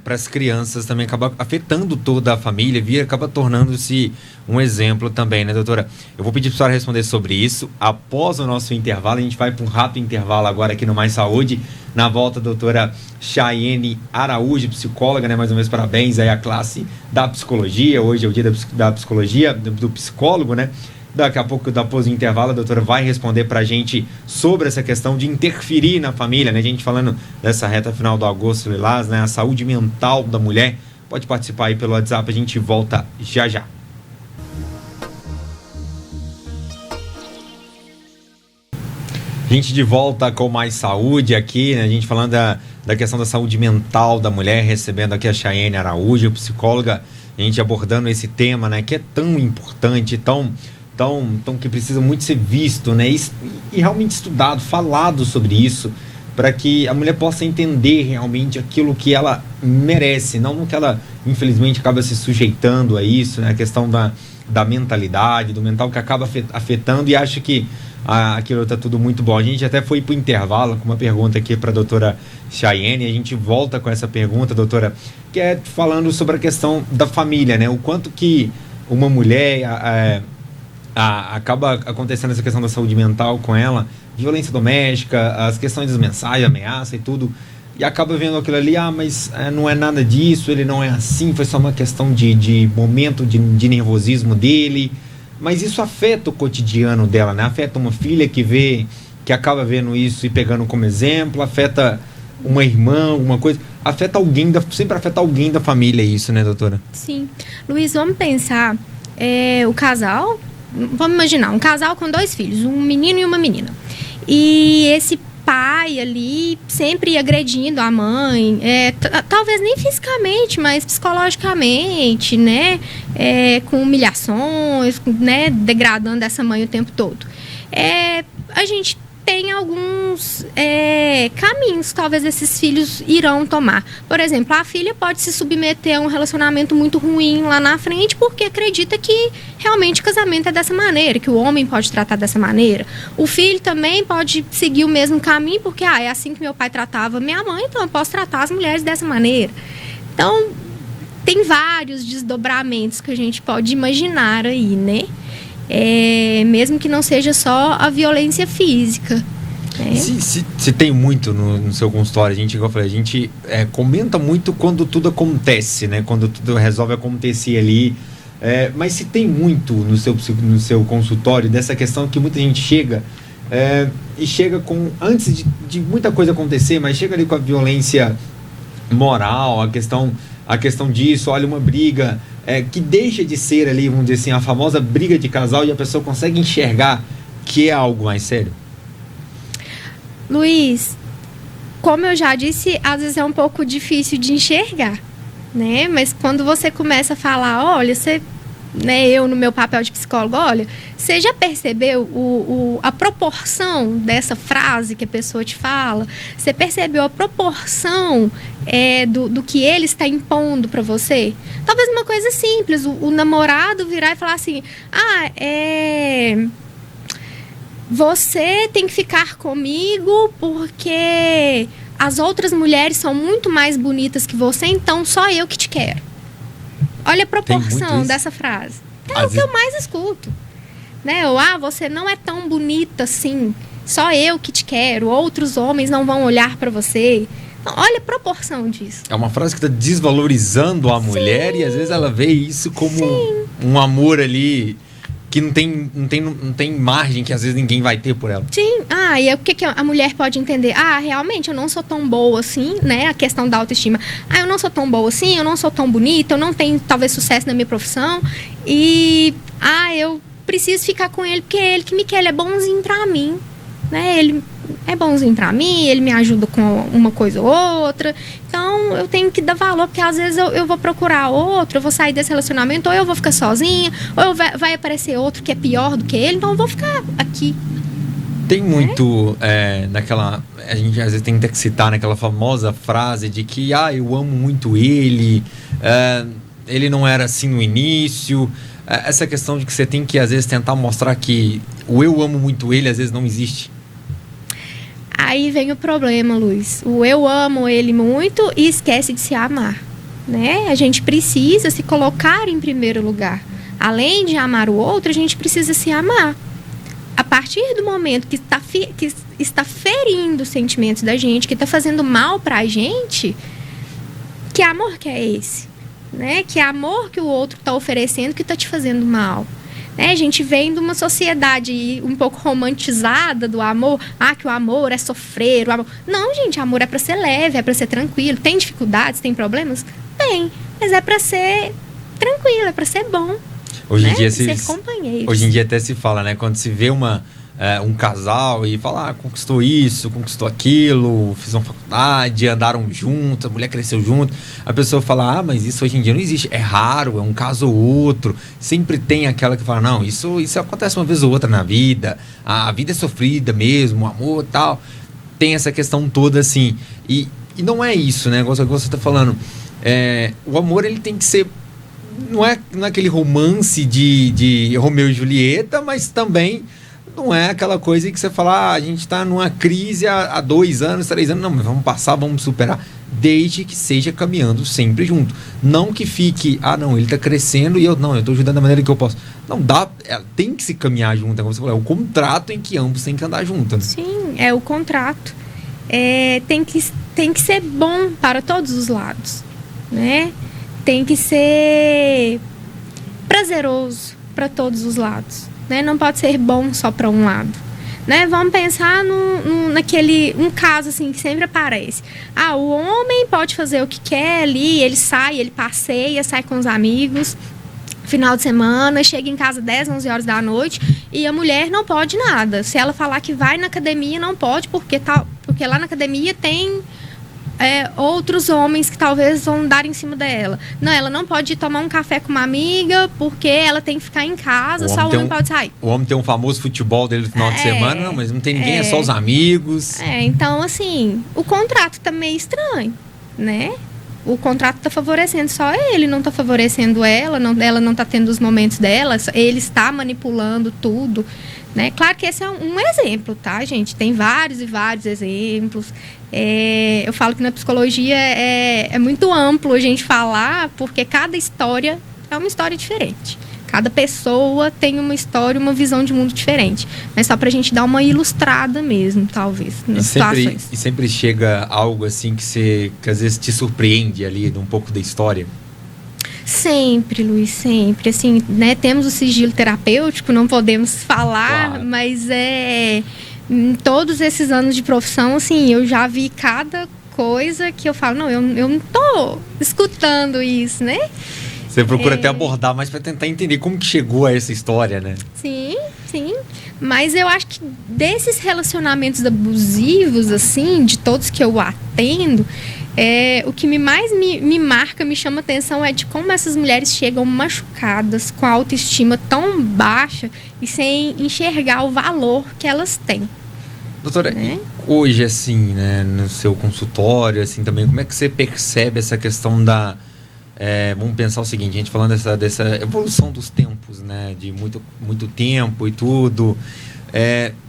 para as crianças, também acaba afetando toda a família, acaba tornando-se um exemplo também, né, doutora? Eu vou pedir para a senhora responder sobre isso após o nosso intervalo. A gente vai para um rápido intervalo agora aqui no Mais Saúde. Na volta, a doutora Chayene Araújo, psicóloga, né? Mais uma vez, parabéns aí à classe da psicologia. Hoje é o dia da psicologia, do psicólogo, né? Daqui a pouco, após o intervalo, a doutora vai responder para a gente sobre essa questão de interferir na família, né? A gente falando dessa reta final do Agosto Lilás, né? A saúde mental da mulher. Pode participar aí pelo WhatsApp, a gente volta já já. A gente de volta com mais saúde aqui, né? A gente falando da questão da saúde mental da mulher, recebendo aqui a Chayane Araújo, psicóloga, a gente abordando esse tema, né? Que é tão importante, tão que precisa muito ser visto, né? E realmente estudado, falado sobre isso, para que a mulher possa entender realmente aquilo que ela merece, não que ela, infelizmente, acaba se sujeitando a isso, né? A questão da mentalidade, do mental, que acaba afetando e acha que aquilo está tudo muito bom. A gente até foi para o intervalo com uma pergunta aqui para a doutora Chayane, a gente volta com essa pergunta, doutora, que é falando sobre a questão da família, né? O quanto que uma mulher acaba acontecendo essa questão da saúde mental com ela, violência doméstica, as questões das mensagens, ameaça e tudo, e acaba vendo aquilo ali, mas não é nada disso, ele não é assim, foi só uma questão de momento de nervosismo dele. Mas isso afeta o cotidiano dela, né? Afeta uma filha que acaba vendo isso e pegando como exemplo, afeta uma irmã, alguma coisa, sempre afeta alguém da família isso, né, doutora? Sim. Luiz, vamos pensar, o casal, vamos imaginar, um casal com 2 filhos, um menino e uma menina. E esse pai ali sempre agredindo a mãe, talvez nem fisicamente, mas psicologicamente, né? Com humilhações, né? Degradando essa mãe o tempo todo. A gente tem alguns caminhos que talvez esses filhos irão tomar. Por exemplo, a filha pode se submeter a um relacionamento muito ruim lá na frente porque acredita que realmente o casamento é dessa maneira, que o homem pode tratar dessa maneira. O filho também pode seguir o mesmo caminho porque é assim que meu pai tratava minha mãe, então eu posso tratar as mulheres dessa maneira. Então, tem vários desdobramentos que a gente pode imaginar aí, né? Mesmo que não seja só a violência física. Né? Se tem muito no seu consultório, igual eu falei, a gente comenta muito quando tudo acontece, né? Quando tudo resolve acontecer ali. Mas se tem muito no seu consultório dessa questão que muita gente chega e chega com, antes de muita coisa acontecer, mas chega ali com a violência moral, a questão disso, olha, uma briga que deixa de ser ali, vamos dizer assim, a famosa briga de casal e a pessoa consegue enxergar que é algo mais sério? Luiz, como eu já disse, às vezes é um pouco difícil de enxergar, né? Mas quando você começa a falar, olha, eu no meu papel de psicólogo, olha, você já percebeu a proporção dessa frase que a pessoa te fala? Você percebeu a proporção do que ele está impondo para você? Talvez uma coisa simples, o namorado virar e falar assim, você tem que ficar comigo porque as outras mulheres são muito mais bonitas que você, então só eu que te quero. Olha a proporção dessa frase. É o que eu mais escuto. Né? Você não é tão bonita assim. Só eu que te quero. Outros homens não vão olhar para você. Então, olha a proporção disso. É uma frase que está desvalorizando a mulher e às vezes ela vê isso como um amor ali que não tem margem, que às vezes ninguém vai ter por ela. Sim. E o que a mulher pode entender? Realmente eu não sou tão boa assim, né? A questão da autoestima. Eu não sou tão boa assim, eu não sou tão bonita, eu não tenho talvez sucesso na minha profissão. E eu preciso ficar com ele porque é ele que me quer, ele é bonzinho pra mim. Né? Ele é bonzinho pra mim, ele me ajuda com uma coisa ou outra. Então eu tenho que dar valor, porque às vezes eu vou procurar outro, eu vou sair desse relacionamento, ou eu vou ficar sozinha, ou vai aparecer outro que é pior do que ele, então eu vou ficar aqui. Tem muito naquela... A gente às vezes tem que citar naquela famosa frase de que eu amo muito ele, ele não era assim no início. Essa questão de que você tem que às vezes tentar mostrar que o eu amo muito ele às vezes não existe. Aí vem o problema, Luiz. O eu amo ele muito e esquece de se amar, né? A gente precisa se colocar em primeiro lugar. Além de amar o outro, a gente precisa se amar. A partir do momento que está ferindo os sentimentos da gente, que está fazendo mal pra gente, que amor que é esse? Né? Que amor que o outro está oferecendo que está te fazendo mal? A gente vem de uma sociedade um pouco romantizada do amor. Que o amor é sofrer, o amor... Não, gente, amor é para ser leve, é para ser tranquilo. Tem dificuldades, tem problemas? Tem, mas é para ser tranquilo, é para ser bom. Hoje em dia ser companheiros. Hoje em dia até se fala, né? Quando se vê um casal e fala, conquistou isso, conquistou aquilo, fiz uma faculdade, andaram juntos, a mulher cresceu junto. A pessoa fala, mas isso hoje em dia não existe. É raro, é um caso ou outro. Sempre tem aquela que fala, não, isso acontece uma vez ou outra na vida. A vida é sofrida mesmo, o amor e tal. Tem essa questão toda assim. E não é isso, né? Igual você está falando. O amor, ele tem que ser... Não é aquele romance de Romeu e Julieta, mas também... Não é aquela coisa que você fala, a gente está numa crise há 2 anos, 3 anos. Não, mas vamos passar, vamos superar. Desde que seja caminhando sempre junto. Não que fique, não, ele está crescendo e eu estou ajudando da maneira que eu posso. Não dá, tem que se caminhar junto. Como você falou, é o contrato em que ambos têm que andar juntos. Né? Sim, é o contrato. Tem que ser bom para todos os lados. Né? Tem que ser prazeroso para todos os lados. Né? Não pode ser bom só para um lado. Né? Vamos pensar um caso assim que sempre aparece. O homem pode fazer o que quer ali, ele sai, ele passeia, sai com os amigos, final de semana, chega em casa 10, 11 horas da noite, e a mulher não pode nada. Se ela falar que vai na academia, não pode, porque lá na academia tem... outros homens que talvez vão dar em cima dela. Não, ela não pode ir tomar um café com uma amiga porque ela tem que ficar em casa, só o homem pode sair. O homem tem um famoso futebol dele no final de semana, não, mas não tem ninguém, é só os amigos. Então, assim, o contrato tá meio estranho, né? O contrato tá favorecendo só ele, não tá favorecendo ela não tá tendo os momentos dela, ele está manipulando tudo. Né? Claro que esse é um exemplo, tá, gente? Tem vários e vários exemplos. Eu falo que na psicologia é muito amplo a gente falar, porque cada história é uma história diferente. Cada pessoa tem uma história, uma visão de mundo diferente. Mas só pra gente dar uma ilustrada mesmo, talvez, nas situações. E sempre chega algo assim que às vezes te surpreende ali, de um pouco da história? Sempre, Luiz, sempre. Assim, né, temos o sigilo terapêutico, não podemos falar, claro. Mas em todos esses anos de profissão, assim, eu já vi cada coisa que eu falo, não, eu não tô escutando isso, né? Você procura até abordar mais para tentar entender como que chegou a essa história, né? Sim. Mas eu acho que desses relacionamentos abusivos, assim, de todos que eu atendo, o que mais me marca, me chama atenção é de como essas mulheres chegam machucadas, com a autoestima tão baixa e sem enxergar o valor que elas têm. Doutora, hoje, assim, né, no seu consultório, assim, também, como é que você percebe essa questão da... vamos pensar o seguinte, a gente falando dessa evolução dos tempos, né, de muito tempo e tudo,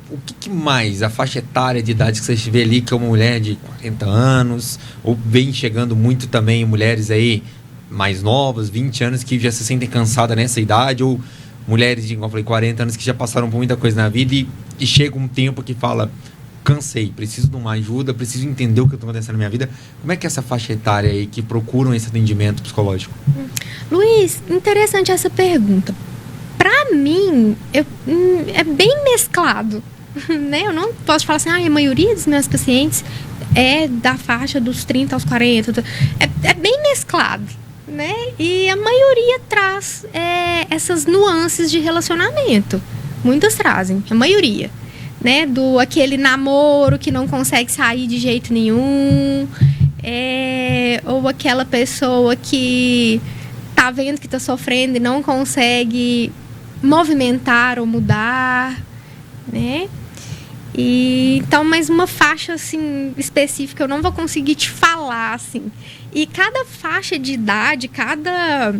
o que mais, a faixa etária de idade que você vê ali, que é uma mulher de 40 anos, ou vem chegando muito também mulheres aí mais novas, 20 anos, que já se sentem cansadas nessa idade, ou mulheres de, como eu falei, 40 anos que já passaram por muita coisa na vida e chega um tempo que fala, cansei, preciso de uma ajuda, preciso entender o que está acontecendo na minha vida. Como é que é essa faixa etária aí que procuram esse atendimento psicológico? Luiz, interessante essa pergunta. Para mim, é bem mesclado. Né? Eu não posso falar assim, a maioria dos meus pacientes é da faixa dos 30 aos 40. É bem mesclado. Né? E a maioria traz essas nuances de relacionamento. Muitas trazem, a maioria. Né? Aquele namoro que não consegue sair de jeito nenhum, ou aquela pessoa que tá vendo que tá sofrendo e não consegue movimentar ou mudar, né? Então, mais uma faixa assim específica eu não vou conseguir te falar assim. E cada faixa de idade, cada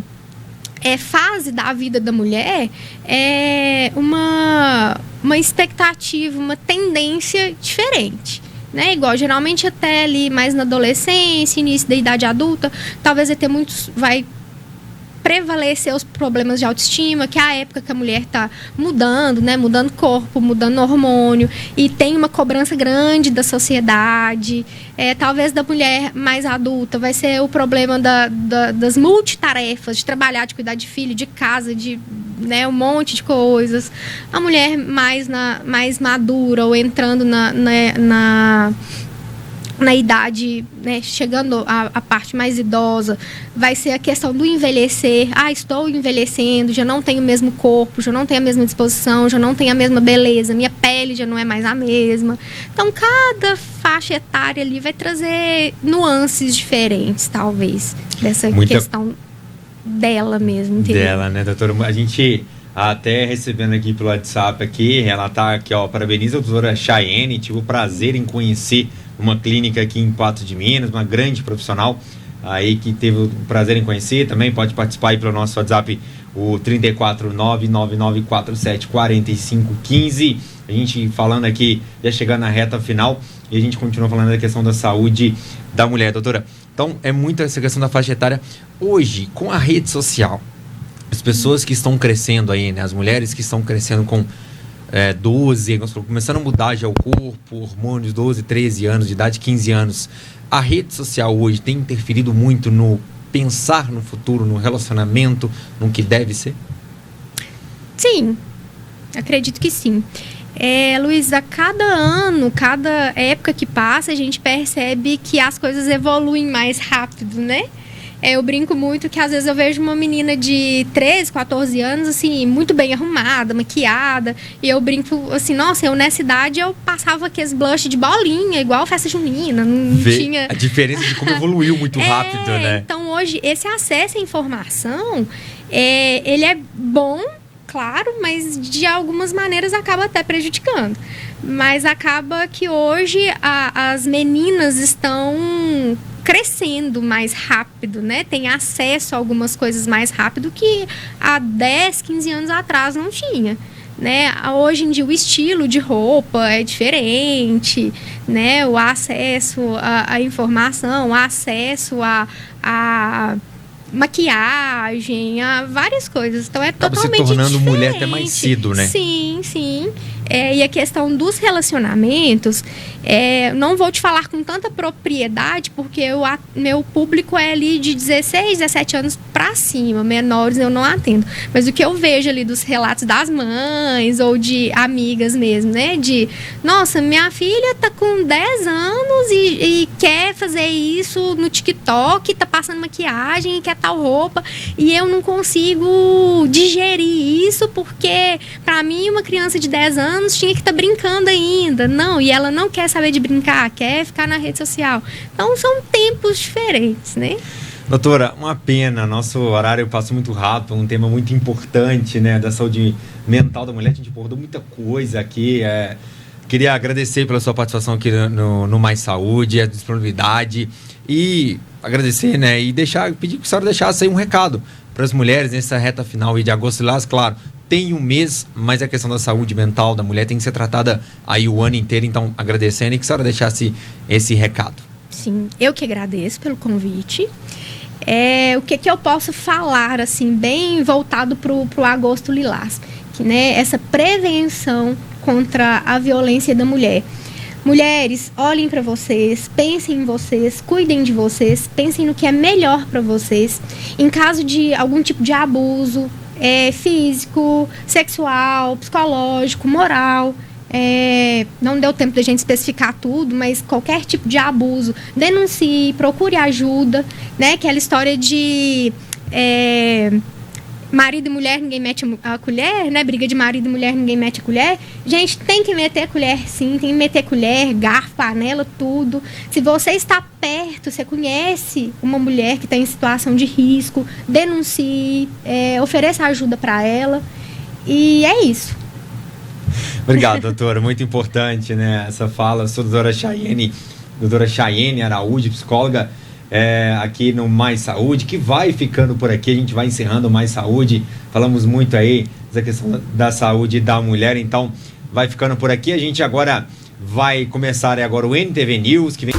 fase da vida da mulher é uma expectativa, uma tendência diferente, né? Igual geralmente até ali mais na adolescência, início da idade adulta, talvez vai prevalecer os problemas de autoestima, que é a época que a mulher está mudando, né? Mudando corpo, mudando hormônio, e tem uma cobrança grande da sociedade. Talvez da mulher mais adulta vai ser o problema das multitarefas, de trabalhar, de cuidar de filho, de casa, de né, um monte de coisas. A mulher mais madura ou entrando na idade, né, chegando à parte mais idosa, vai ser a questão do envelhecer. Estou envelhecendo, já não tenho o mesmo corpo, já não tenho a mesma disposição, já não tenho a mesma beleza, minha pele já não é mais a mesma. Então, cada faixa etária ali vai trazer nuances diferentes, talvez, dessa questão dela mesmo. Entendeu? Dela, né, doutora? A gente até recebendo aqui pelo WhatsApp aqui, ela tá aqui, ó, parabeniza a doutora Chayene, tive o prazer em conhecer uma clínica aqui em Patos de Minas, uma grande profissional aí que teve o prazer em conhecer, também pode participar aí pelo nosso WhatsApp, o 34999474515. A gente falando aqui, já chegando na reta final, e a gente continua falando da questão da saúde da mulher, doutora. Então, é muito essa questão da faixa etária. Hoje, com a rede social, as pessoas que estão crescendo aí, né, as mulheres que estão crescendo com 12, começando a mudar já o corpo, hormônios, 12, 13 anos de idade, 15 anos. A rede social hoje tem interferido muito no pensar no futuro, no relacionamento, no que deve ser? Sim, acredito que sim. Luiz, a cada ano, cada época que passa, a gente percebe que as coisas evoluem mais rápido, né? Eu brinco muito que às vezes eu vejo uma menina de 13, 14 anos, assim, muito bem arrumada, maquiada, e eu brinco assim, nossa, eu nessa idade eu passava aqueles blush de bolinha, igual festa junina, não tinha... A diferença de como evoluiu muito rápido, né? Então hoje, esse acesso à informação, ele é bom, claro, mas de algumas maneiras acaba até prejudicando. Mas acaba que hoje as meninas estão crescendo mais rápido, né? Tem acesso a algumas coisas mais rápido que há 10, 15 anos atrás não tinha, né? Hoje em dia o estilo de roupa é diferente, né? O acesso à informação, o acesso a maquiagem, a várias coisas. Então Acaba totalmente se tornando diferente. mulher até mais cedo, né? Sim, sim. E a questão dos relacionamentos, não vou te falar com tanta propriedade, porque meu público é ali de 16, 17 anos para cima, menores eu não atendo. Mas o que eu vejo ali dos relatos das mães ou de amigas mesmo, né? De, nossa, minha filha tá com 10 anos e quer fazer isso no TikTok, tá passando maquiagem e quer tal roupa, e eu não consigo digerir isso, porque para mim uma criança de 10 anos tinha que estar brincando ainda. Não, e ela não quer saber de brincar, quer ficar na rede social. Então são tempos diferentes, né? Doutora, uma pena, nosso horário passou muito rápido, um tema muito importante, né, da saúde mental da mulher. A gente abordou muita coisa aqui. Queria agradecer pela sua participação aqui no Mais Saúde, a disponibilidade, e agradecer, né, e pedir que a senhora deixasse aí um recado para as mulheres nessa reta final aí de agosto lilás. Claro, tem um mês, mas a questão da saúde mental da mulher tem que ser tratada aí o ano inteiro. Então, agradecendo, e que a senhora deixasse esse recado. Sim, eu que agradeço pelo convite. O que eu posso falar, assim, bem voltado para o Agosto Lilás, que, né, essa prevenção contra a violência da mulher. Mulheres, olhem para vocês, pensem em vocês, cuidem de vocês, pensem no que é melhor para vocês. Em caso de algum tipo de abuso, físico, sexual, psicológico, moral, não deu tempo da gente especificar tudo, mas qualquer tipo de abuso, denuncie, procure ajuda, né? Aquela história de marido e mulher, ninguém mete a colher, né? Briga de marido e mulher, ninguém mete a colher. Gente, tem que meter a colher, sim. Tem que meter colher, garfo, panela, tudo. Se você está perto, você conhece uma mulher que está em situação de risco, denuncie, ofereça ajuda para ela. E é isso. Obrigado, doutora. Muito importante, né, essa fala. Sou doutora Chayene Araújo, psicóloga, aqui no Mais Saúde, que vai ficando por aqui. A gente vai encerrando o Mais Saúde. Falamos muito aí da questão da saúde da mulher, então vai ficando por aqui. A gente agora vai começar agora o NTV News, que vem...